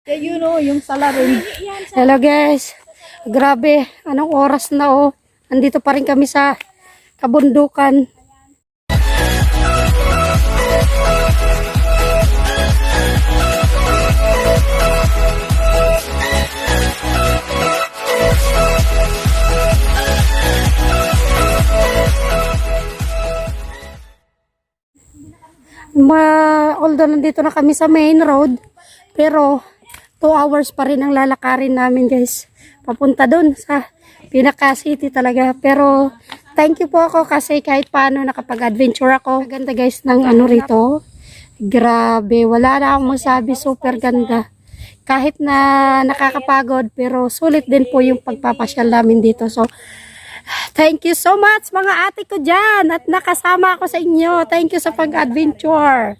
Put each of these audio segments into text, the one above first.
You know, yung salarin. Hello guys. Grabe, anong oras na oh. Andito pa rin kami sa kabundukan. Although nandito na kami sa main road, pero 2 hours pa rin ang lalakarin namin guys. Papunta dun sa pinaka city talaga. Pero thank you po ako kasi kahit paano nakapag-adventure ako. Ganda guys ng ano rito. Grabe, wala na akong masabi. Super ganda. Kahit na nakakapagod pero sulit din po yung pagpapasyal namin dito. So thank you so much mga ate ko dyan at nakasama ako sa inyo. Thank you sa pag-adventure.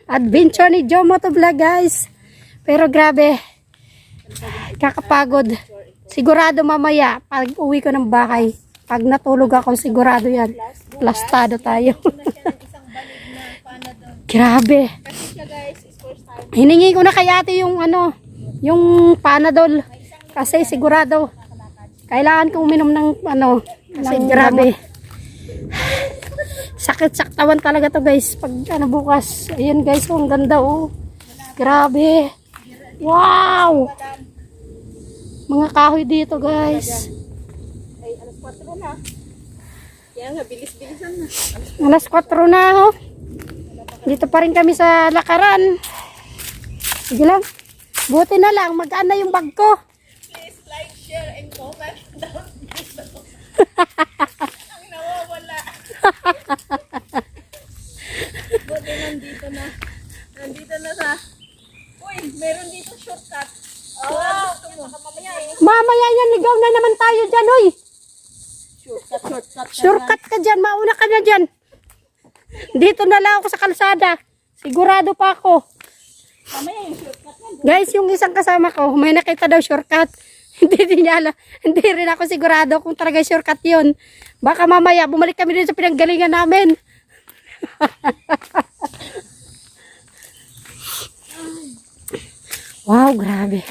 Adventure ni Joe Motovlog guys. Pero grabe, kakapagod. Sigurado mamaya, pag uwi ko ng bahay, pag natulog ako, sigurado yan. Plastado tayo. Grabe. Hiningi ko na kay ate yung ano, yung Panadol. Kasi sigurado, kailangan kong uminom ng ano, kasi grabe. Sakit sa katawan talaga to guys. Pag ano bukas, ayun guys, ang ganda oh. Grabe. Wow! Mga kahoy dito guys. Ay, alas 4 na. Kaya nga, bilis-bilisan na. Alas 4 na oh. Dito pa rin kami sa lakaran. Sige lang. Buti na lang, magaan na yung bag ko. Please like, share, and comment down below. Ang nawawala. Buti nandito na. Nandito na sa... Uy, meron dito shortcut. Oh, gusto mo. Mamaya yan, ligaw na naman tayo dyan, uy. Shortcut. Shortcut ka dyan, mauna ka na dyan. Dito na lang ako sa kalsada. Sigurado pa ako. Mamaya yung shortcut na. Guys, yung isang kasama ko, may nakita daw shortcut. Hindi rin ako sigurado kung talaga shortcut yun. Baka mamaya, bumalik kami din sa pinanggalingan namin. Wow, grabe.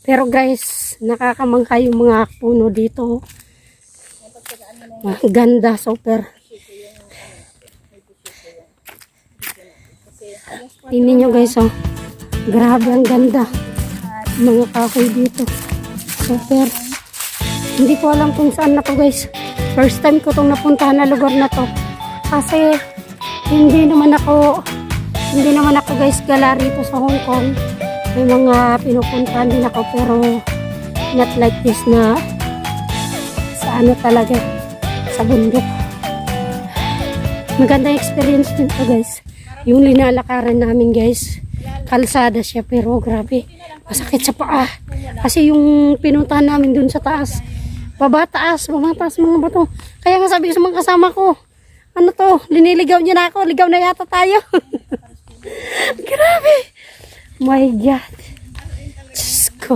Pero guys, nakakamangha yung mga puno dito. Ganda, super. Tingnan nyo guys, oh. Grabe, ang ganda. Mga kahoy dito. Super. Hindi ko alam kung saan na to guys. First time ko tong napuntahan na lugar na to. Kasi, hindi naman ako guys gala rito sa Hong Kong. May mga pinupuntahan din ako pero not like this na sa ano talaga, sa bundok. Magandang experience din to guys. Yung linalakaran namin guys, kalsada siya pero grabe, masakit sa paa. Kasi yung pinuntahan namin dun sa taas, babataas, mamataas mga bato. Kaya nga sabi ko sa mga kasama ko, ano to, liniligaw niya na ako, ligaw na yata tayo. Grabe. My God. Diyos ko.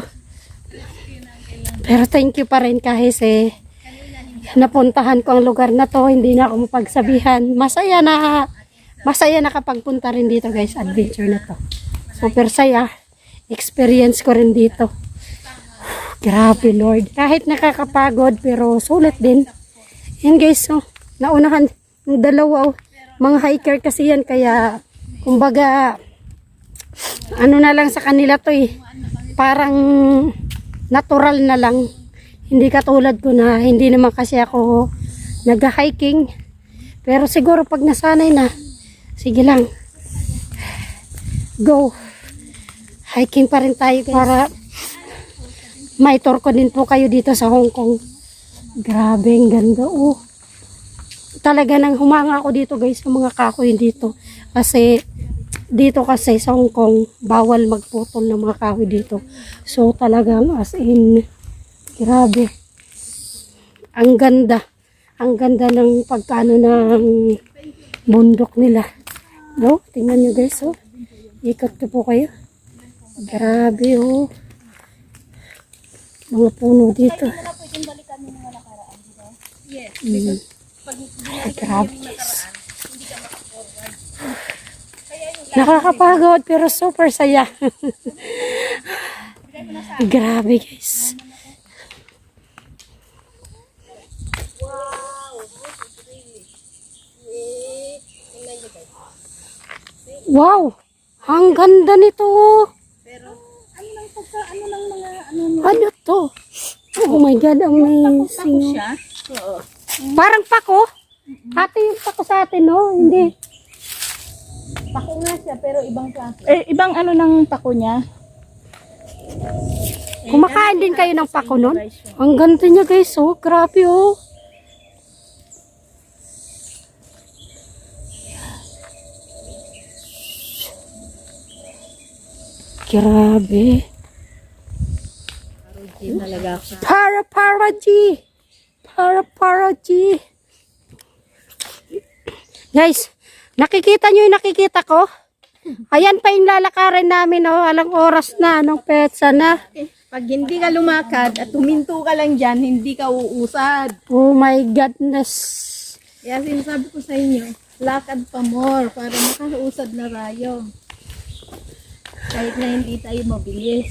Pero thank you pa rin kahit napuntahan ko ang lugar na to. Hindi na ako mapagsabihan. Masaya na kapag punta rin dito guys. Adventure na to. Super saya. Experience ko rin dito. Grabe Lord. Kahit nakakapagod pero sulit din. Yan guys. Oh, naunahan yung dalawa. Oh, mga hiker kasi yan. Kaya kumbaga ano na lang sa kanila to eh, parang natural na lang, hindi katulad ko na hindi naman kasi ako nag-hiking, pero siguro pag nasanay na, sige lang, go hiking pa rin tayo guys, para maitur ko din po kayo dito sa Hong Kong. Grabe ang ganda oh, talaga nang humanga ako dito guys sa mga kahoy dito kasi dito kasi sa Hong Kong, bawal magputol ng mga kahoy dito. So talagang as in, grabe. Ang ganda. Ang ganda ng pagkano ng bundok nila. No? Tingnan nyo guys, oh. Ikot ko po kayo. Grabe, oh. Mga puno dito. Yes. Ay, grabe guys. Nakakapagod pero super saya. Grabe guys. Wow! Ang ganda nito. Pero, ano lang mga, ano Ano to? Oh my God, Tako amazing. siya. Oo. Parang pako. Ate yung pako sa atin, no? Hindi. Pako nga siya, pero ibang klase. Ibang ano ng pako niya? Kumakain din kayo ng pako nun? Ang ganda niya guys, oh. Grabe, oh. Grabe. Talaga ako. Para G. Guys, nakikita nyo yung nakikita ko? Ayan pa yung lalakarin namin, oh. Alang oras na, anong petsa na. Pag hindi ka lumakad at tuminto ka lang dyan, hindi ka uusad. Oh my goodness. Kaya sinasabi ko sa inyo, lakad pa more para makausad na tayo. Kahit na hindi tayo mabilis.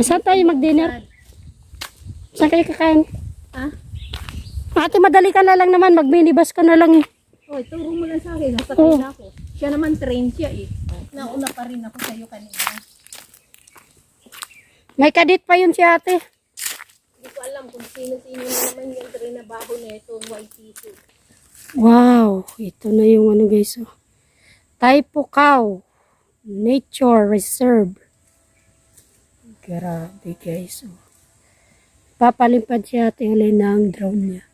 Saan tayo mag-dinner? Saan kayo kakain? Ha? Ate, madali ka na lang naman. Mag-minibus ka na lang eh. Oy, turo mo lang sa akin. Nasakay na ako. Siya naman train siya eh. Nauna pa rin ako sa'yo kanina. May kadit pa yun si ate. Hindi ko alam kung sino-sino na naman yung trinabaho na ito. YTC. Wow. Ito na yung ano guys. Oh. Taipukaw Nature Reserve. Grabe guys. Oh. Papalimpad si ate Helena ang drone niya.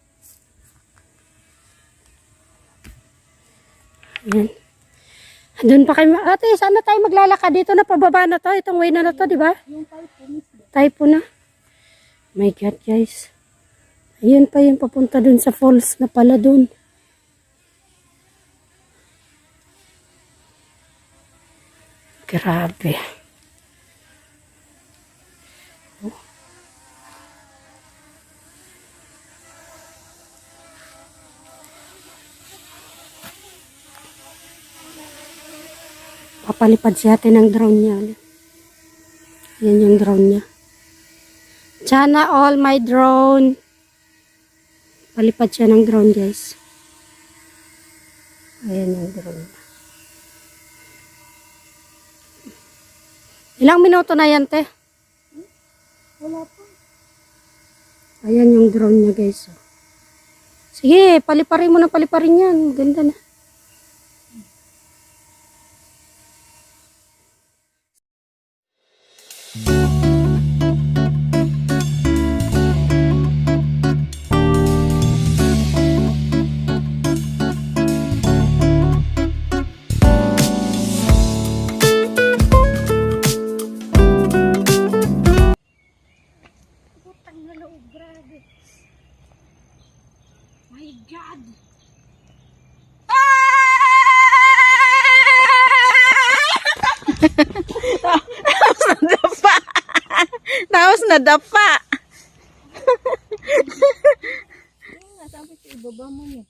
Ayan. Doon pa kayo. Ate, saan na tayo maglalakad? Dito na pababa na to. Itong way na to, di ba? Yung typo mismo. Typo na. My God, guys. Ayun pa yung papunta dun sa falls na pala dun. Grabe. Papalipad si ate ng drone niya. Yan yung drone niya. Sana all my drone. Palipad siya ng drone guys. Ayan yung drone. Ilang minuto na yan te? Wala pa. Ayan yung drone niya guys. Sige, paliparin mo na paliparin yan. Ganda na. Grabe. My God. Nadapa. Tapos nadapa. Yung nga, sabi ko, ibaba mo niya.